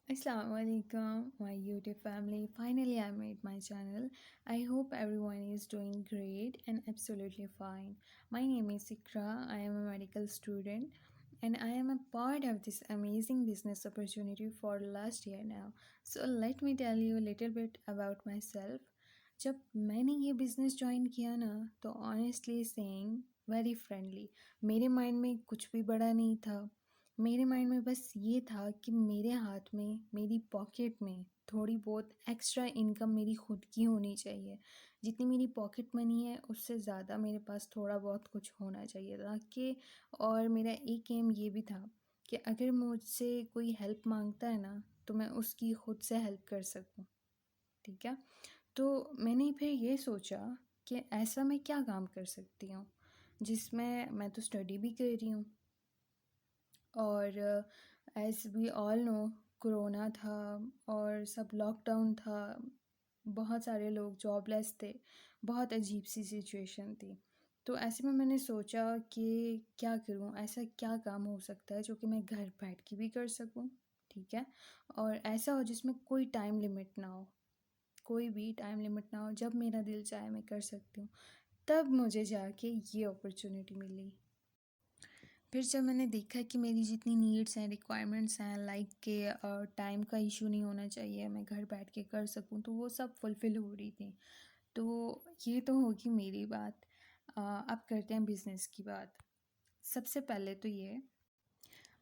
Assalamualaikum, my YouTube family. Finally, I made my channel. I hope everyone is doing great and absolutely fine. My name is Ikra. I am a medical student and I am a part of this amazing business opportunity for last year now. So let me tell you a little bit about myself. जब मैंने ये business join किया ना तो honestly saying very friendly मेरे mind में कुछ भी बड़ा नहीं था। मेरे माइंड में बस ये था कि मेरे हाथ में मेरी पॉकेट में थोड़ी बहुत एक्स्ट्रा इनकम मेरी खुद की होनी चाहिए। जितनी मेरी पॉकेट मनी है उससे ज़्यादा मेरे पास थोड़ा बहुत कुछ होना चाहिए ताकि और मेरा एक एम ये भी था कि अगर मुझसे कोई हेल्प मांगता है ना तो मैं उसकी खुद से हेल्प कर सकूं। ठीक है। तो मैंने फिर ये सोचा कि ऐसा मैं क्या काम कर सकती हूँ जिसमें मैं तो स्टडी भी कर रही हूँ और as we all know corona था और सब लॉकडाउन था, बहुत सारे लोग जॉबलेस थे, बहुत अजीब सी सिचुएशन थी। तो ऐसे में मैंने सोचा कि क्या करूँ, ऐसा क्या काम हो सकता है जो कि मैं घर बैठ के भी कर सकूँ, ठीक है? और ऐसा हो जिसमें कोई टाइम लिमिट ना हो, कोई भी टाइम लिमिट ना हो, जब मेरा दिल चाहे मैं कर सकती हूँ। तब मुझे जाके ये अपॉर्चुनिटी मिली। फिर जब मैंने देखा कि मेरी जितनी नीड्स हैं, रिक्वायरमेंट्स हैं, लाइक के टाइम का इशू नहीं होना चाहिए, मैं घर बैठ के कर सकूँ, तो वो सब फुलफ़िल हो रही थी। तो ये तो होगी मेरी बात। अब करते हैं बिज़नेस की बात। सबसे पहले तो ये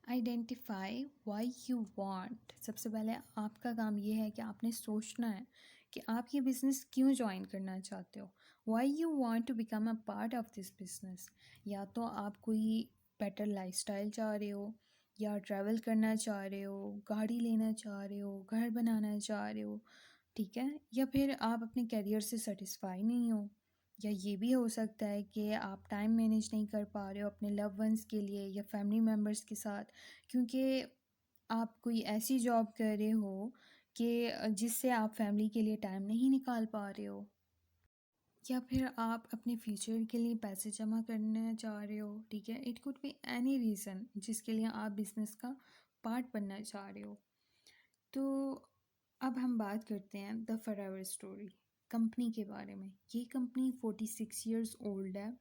आइडेंटिफाई व्हाई यू वांट। सबसे पहले आपका काम ये है कि आपने सोचना है कि आप ये बिज़नेस क्यों जॉइन करना चाहते हो। Why you want to become a part of this business. या तो आप कोई बेटर लाइफस्टाइल चाह रहे हो, या ट्रैवल करना चाह रहे हो, गाड़ी लेना चाह रहे हो, घर बनाना चाह रहे हो, ठीक है? या फिर आप अपने करियर से सेटिस्फाई नहीं हो, या ये भी हो सकता है कि आप टाइम मैनेज नहीं कर पा रहे हो अपने लव वंस के लिए या फैमिली मेम्बर्स के साथ, क्योंकि आप कोई ऐसी जॉब कर रहे हो कि जिससे आप फैमिली के लिए टाइम नहीं निकाल पा रहे हो। या फिर आप अपने फ्यूचर के लिए पैसे जमा करना चाह रहे हो, ठीक है? It could be any reason जिसके लिए आप बिज़नेस का पार्ट बनना चाह रहे हो। तो अब हम बात करते हैं द फॉरएवर स्टोरी कंपनी के बारे में। ये कंपनी 46 इयर्स ओल्ड है,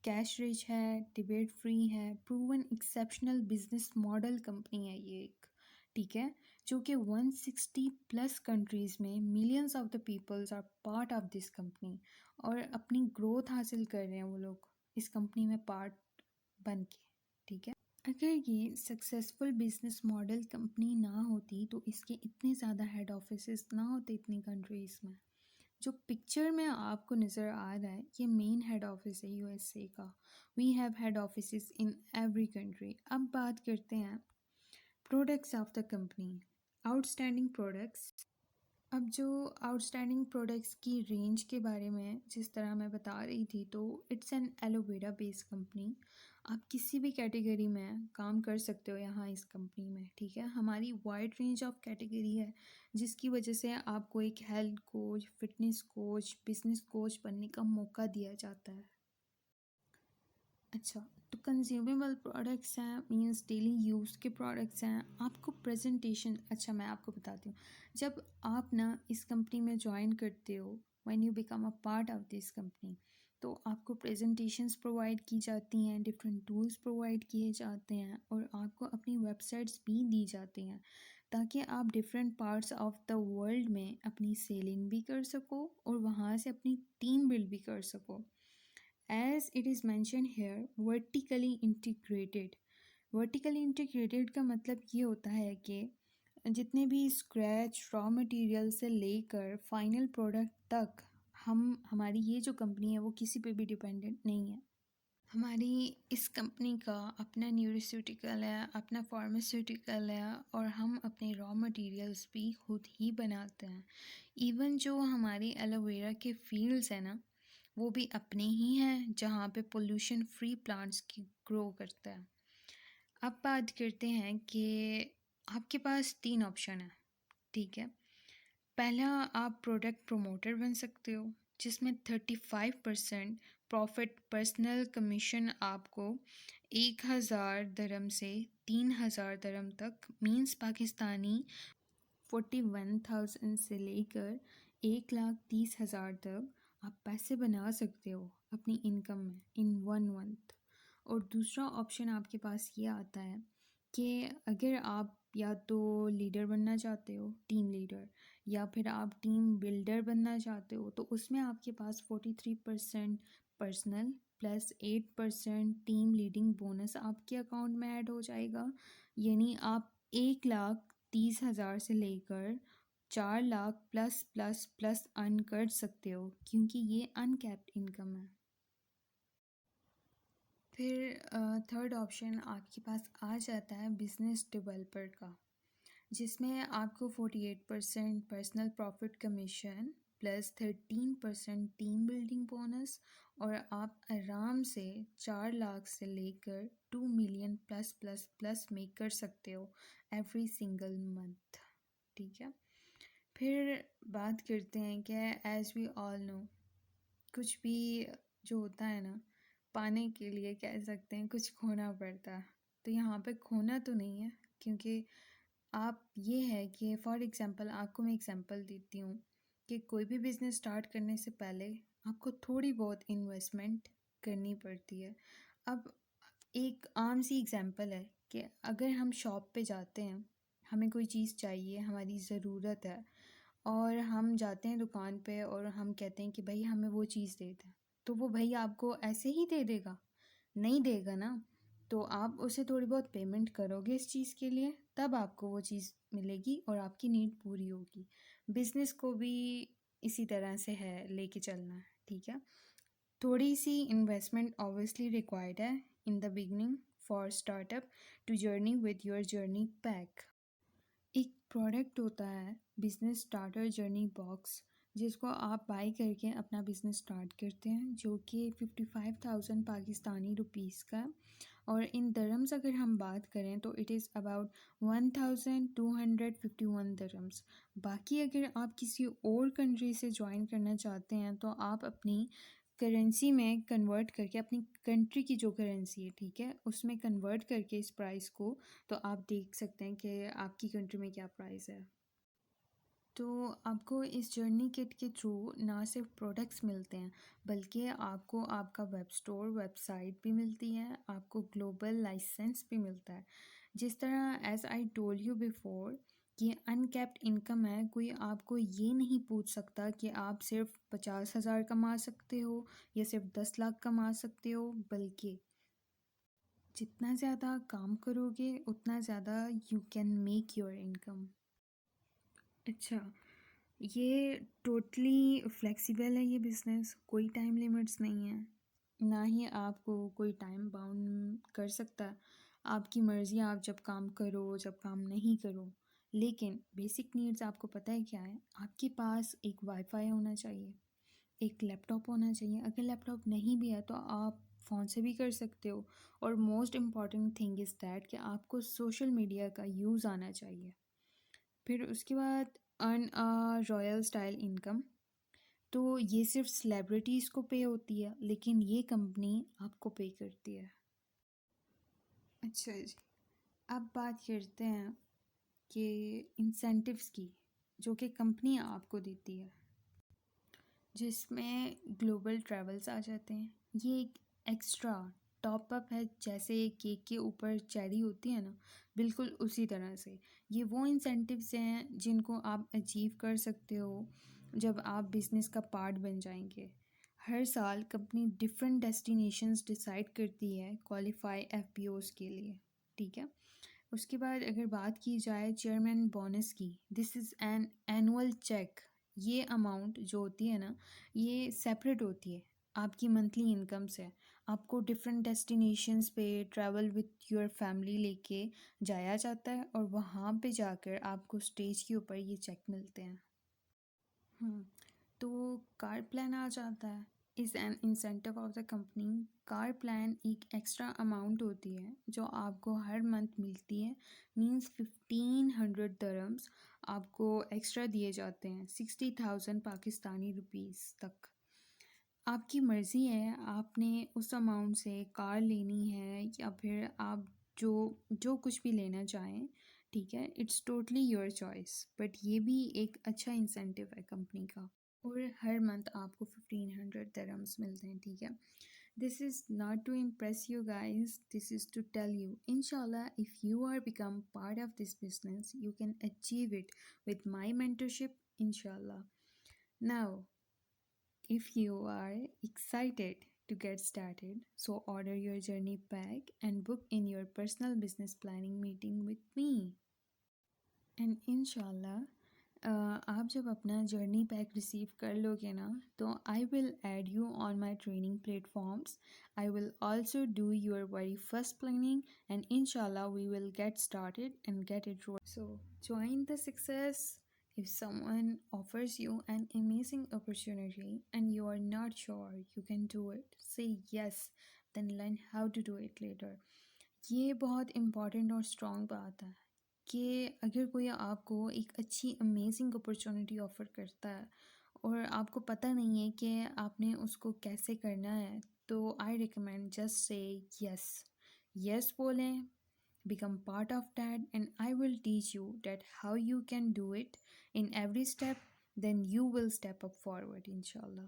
कैश रिच है, डिबेट फ्री है, proven exceptional business model company है ये एक, ठीक है? जो कि 160 प्लस कंट्रीज़ में millions of the peoples are part of this company और अपनी ग्रोथ हासिल कर रहे हैं वो लोग इस कंपनी में पार्ट बन के, ठीक है? अगर ये सक्सेसफुल बिजनेस मॉडल कंपनी ना होती तो इसके इतने ज़्यादा हेड ऑफिसेस ना होते इतनी कंट्रीज़ में। जो पिक्चर में आपको नज़र आ रहा है ये मेन हेड ऑफिस है यूएसए का। We have head offices in every country. अब बात करते हैं products of the company, outstanding products. अब जो आउटस्टैंडिंग प्रोडक्ट्स की रेंज के बारे में जिस तरह मैं बता रही थी, तो it's an aloe vera based company. आप किसी भी कैटेगरी में काम कर सकते हो यहाँ इस कंपनी में, ठीक है? हमारी वाइड रेंज ऑफ कैटेगरी है जिसकी वजह से आपको एक health coach, fitness coach, business coach बनने का मौका दिया जाता है। अच्छा, तो कंज्यूमेबल प्रोडक्ट्स हैं, मीन्स डेली यूज़ के प्रोडक्ट्स हैं। आपको प्रेजेंटेशन, अच्छा मैं आपको बताती हूँ, जब आप ना इस कंपनी में ज्वाइन करते हो, when you become a part of this company, तो आपको प्रेजेंटेशंस प्रोवाइड की जाती हैं, डिफरेंट टूल्स प्रोवाइड किए जाते हैं और आपको अपनी वेबसाइट्स भी दी जाती हैं ताकि आप different parts of the world में अपनी सेलिंग भी कर सको और वहाँ से अपनी टीम बिल्ड भी कर सको। As it is mentioned here, vertically integrated। vertically integrated का मतलब ये होता है कि जितने भी स्क्रैच रॉ मटेरियल से लेकर फाइनल प्रोडक्ट तक हमारी ये जो कंपनी है वो किसी पे भी डिपेंडेंट नहीं है। हमारी इस कंपनी का अपना न्यूरोस्यूटिकल है, अपना फार्मास्यूटिकल है और हम अपने रॉ मटेरियल्स भी खुद ही बनाते हैं। इवन जो हमारी एलोवेरा के फील्ड्स हैं ना, वो भी अपने ही हैं जहाँ पे पोल्यूशन फ्री प्लांट्स की ग्रो करता है। अब बात करते हैं कि आपके पास 3 ऑप्शन है, ठीक है? पहला, आप प्रोडक्ट प्रमोटर बन सकते हो जिसमें 35% प्रॉफिट पर्सनल कमीशन आपको 1000 दरम से 3000 दरम तक, मीन्स पाकिस्तानी 41,000 से लेकर 1,30,000 तक आप पैसे बना सकते हो अपनी इनकम में इन 1 मंथ। और दूसरा ऑप्शन आपके पास ये आता है कि अगर आप या तो लीडर बनना चाहते हो, टीम लीडर, या फिर आप टीम बिल्डर बनना चाहते हो, तो उसमें आपके पास 43% personal plus 8% team leading bonus आपके अकाउंट में ऐड हो जाएगा। यानी आप 1,30,000 से लेकर 4 lakh plus plus plus earn कर सकते हो, क्योंकि ये अनकैप्ड इनकम है। फिर थर्ड ऑप्शन आपके पास आ जाता है बिजनेस डेवलपर का, जिसमें आपको 48% personal profit commission plus 13% team building bonus, और आप आराम से 4 लाख से लेकर 2 million plus plus plus make कर सकते हो एवरी सिंगल मंथ। ठीक है। फिर बात करते हैं कि एज वी ऑल नो, कुछ भी जो होता है ना, पाने के लिए कह सकते हैं कुछ खोना पड़ता है। तो यहाँ पे खोना तो नहीं है, क्योंकि आप ये है कि फॉर एग्ज़ाम्पल आपको मैं एग्ज़ाम्पल देती हूँ कि कोई भी बिज़नेस स्टार्ट करने से पहले आपको थोड़ी बहुत इन्वेस्टमेंट करनी पड़ती है। अब एक आम सी एग्ज़ाम्पल है कि अगर हम शॉप पे जाते हैं, हमें कोई चीज़ चाहिए, हमारी ज़रूरत है, और हम जाते हैं दुकान पे और हम कहते हैं कि भाई हमें वो चीज़ दे दें, तो वो भाई आपको ऐसे ही दे देगा? नहीं देगा ना। तो आप उसे थोड़ी बहुत पेमेंट करोगे इस चीज़ के लिए, तब आपको वो चीज़ मिलेगी और आपकी नीड पूरी होगी। बिज़नेस को भी इसी तरह से है लेके चलना है। ठीक है। थोड़ी सी इन्वेस्टमेंट ऑब्वियसली रिक्वायर्ड है in the beginning for startup to journey with your journey pack. एक प्रोडक्ट होता है बिजनेस स्टार्टर जर्नी बॉक्स, जिसको आप बाई करके अपना बिज़नेस स्टार्ट करते हैं, जो कि 55,000 पाकिस्तानी रुपीज़ का है। और इन दरम्स अगर हम बात करें तो इट इज़ अबाउट 1,251 दरम्स। बाकी अगर आप किसी और कंट्री से ज्वाइन करना चाहते हैं तो आप अपनी करेंसी में कन्वर्ट करके, अपनी कंट्री की जो करेंसी है, ठीक है, उसमें कन्वर्ट करके इस प्राइस को, तो आप देख सकते हैं कि आपकी कंट्री में क्या प्राइस है। तो आपको इस जर्नी किट के थ्रू ना सिर्फ प्रोडक्ट्स मिलते हैं, बल्कि आपको आपका वेब स्टोर, वेबसाइट भी मिलती है, आपको ग्लोबल लाइसेंस भी मिलता है। जिस तरह as I told you before, ये अनकैप्ड इनकम है। कोई आपको ये नहीं पूछ सकता कि आप सिर्फ 50,000 कमा सकते हो या सिर्फ 10 लाख कमा सकते हो, बल्कि जितना ज़्यादा काम करोगे उतना ज़्यादा you can make your income. अच्छा, ये टोटली फ्लेक्सिबल है ये बिज़नेस, कोई टाइम लिमिट्स नहीं है, ना ही आपको कोई टाइम बाउंड कर सकता है। आपकी मर्ज़ी, आप जब काम करो जब काम नहीं करो। लेकिन बेसिक नीड्स आपको पता है क्या है? आपके पास एक वाईफ़ाई होना चाहिए, एक लैपटॉप होना चाहिए, अगर लैपटॉप नहीं भी है तो आप फ़ोन से भी कर सकते हो। और most important thing is that कि आपको सोशल मीडिया का यूज़ आना चाहिए। फिर उसके बाद earn a royal style income. तो ये सिर्फ सेलिब्रिटीज़ को पे होती है, लेकिन ये कंपनी आपको पे करती है। अच्छा जी, अब बात करते हैं कि इंसेंटिव्स की, जो कि कंपनी आपको देती है, जिसमें ग्लोबल ट्रैवल्स आ जाते हैं। ये एक एक्स्ट्रा टॉप अप है, जैसे केक के ऊपर चेरी होती है ना, बिल्कुल उसी तरह से। ये वो इंसेंटिव्स हैं जिनको आप अचीव कर सकते हो जब आप बिज़नेस का पार्ट बन जाएंगे। हर साल कंपनी डिफरेंट डेस्टिनेशंस डिसाइड करती है क्वालिफाई एफपीओज़ के लिए। ठीक है। उसके बाद अगर बात की जाए चेयरमैन बोनस की, this is an annual cheque. ये अमाउंट जो होती है ना, ये सेपरेट होती है आपकी मंथली इनकम से। आपको डिफरेंट डेस्टिनेशंस पे ट्रैवल विथ योर फैमिली लेके जाया जाता है, और वहाँ पे जाकर आपको स्टेज के ऊपर ये चेक मिलते हैं। हम्म, तो कार प्लान आ जाता है, is an incentive of the company. Car plan एक एक्स्ट्रा अमाउंट होती है जो आपको हर मंथ मिलती है। मींस 1,500 दरम्स आपको एक्स्ट्रा दिए जाते हैं, 60,000 पाकिस्तानी रुपीज़ तक। आपकी मर्ज़ी है, आपने उस अमाउंट से कार लेनी है या फिर आप जो जो कुछ भी लेना चाहें, ठीक है, it's totally your choice, but ये भी एक अच्छा इंसेंटिव है कंपनी का। और हर मंथ आपको 1500 dirhams मिलते हैं, ठीक है। This is not to impress you guys, this is to tell you इंशाल्लाह if you are become part of this business you can achieve it with my mentorship, inshallah. Now, if you are excited to get started, so order your journey pack and book in your personal business planning meeting with me. And inshallah, आप जब अपना journey pack receive कर लोगे ना, तो I will add you on my training platforms. I will also do your very first planning and inshallah we will get started and get it rolling. So join the success. If someone offers you an amazing opportunity and you are not sure you can do it, say yes, then learn how to do it later. ये बहुत important और strong बात है कि अगर कोई आपको एक अच्छी अमेजिंग अपॉर्चुनिटी ऑफ़र करता है और आपको पता नहीं है कि आपने उसको कैसे करना है, तो I recommend just say yes. Yes बोलें, become part of that, and I will teach you that how you can do it in every step. Then you will step up forward, inshallah.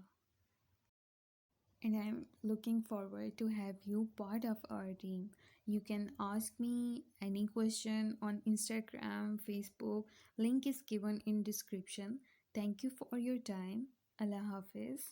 And I'm looking forward to have you part of our team. You can ask me any question on Instagram, Facebook. Link is given in description. Thank you for your time. Allah Hafiz.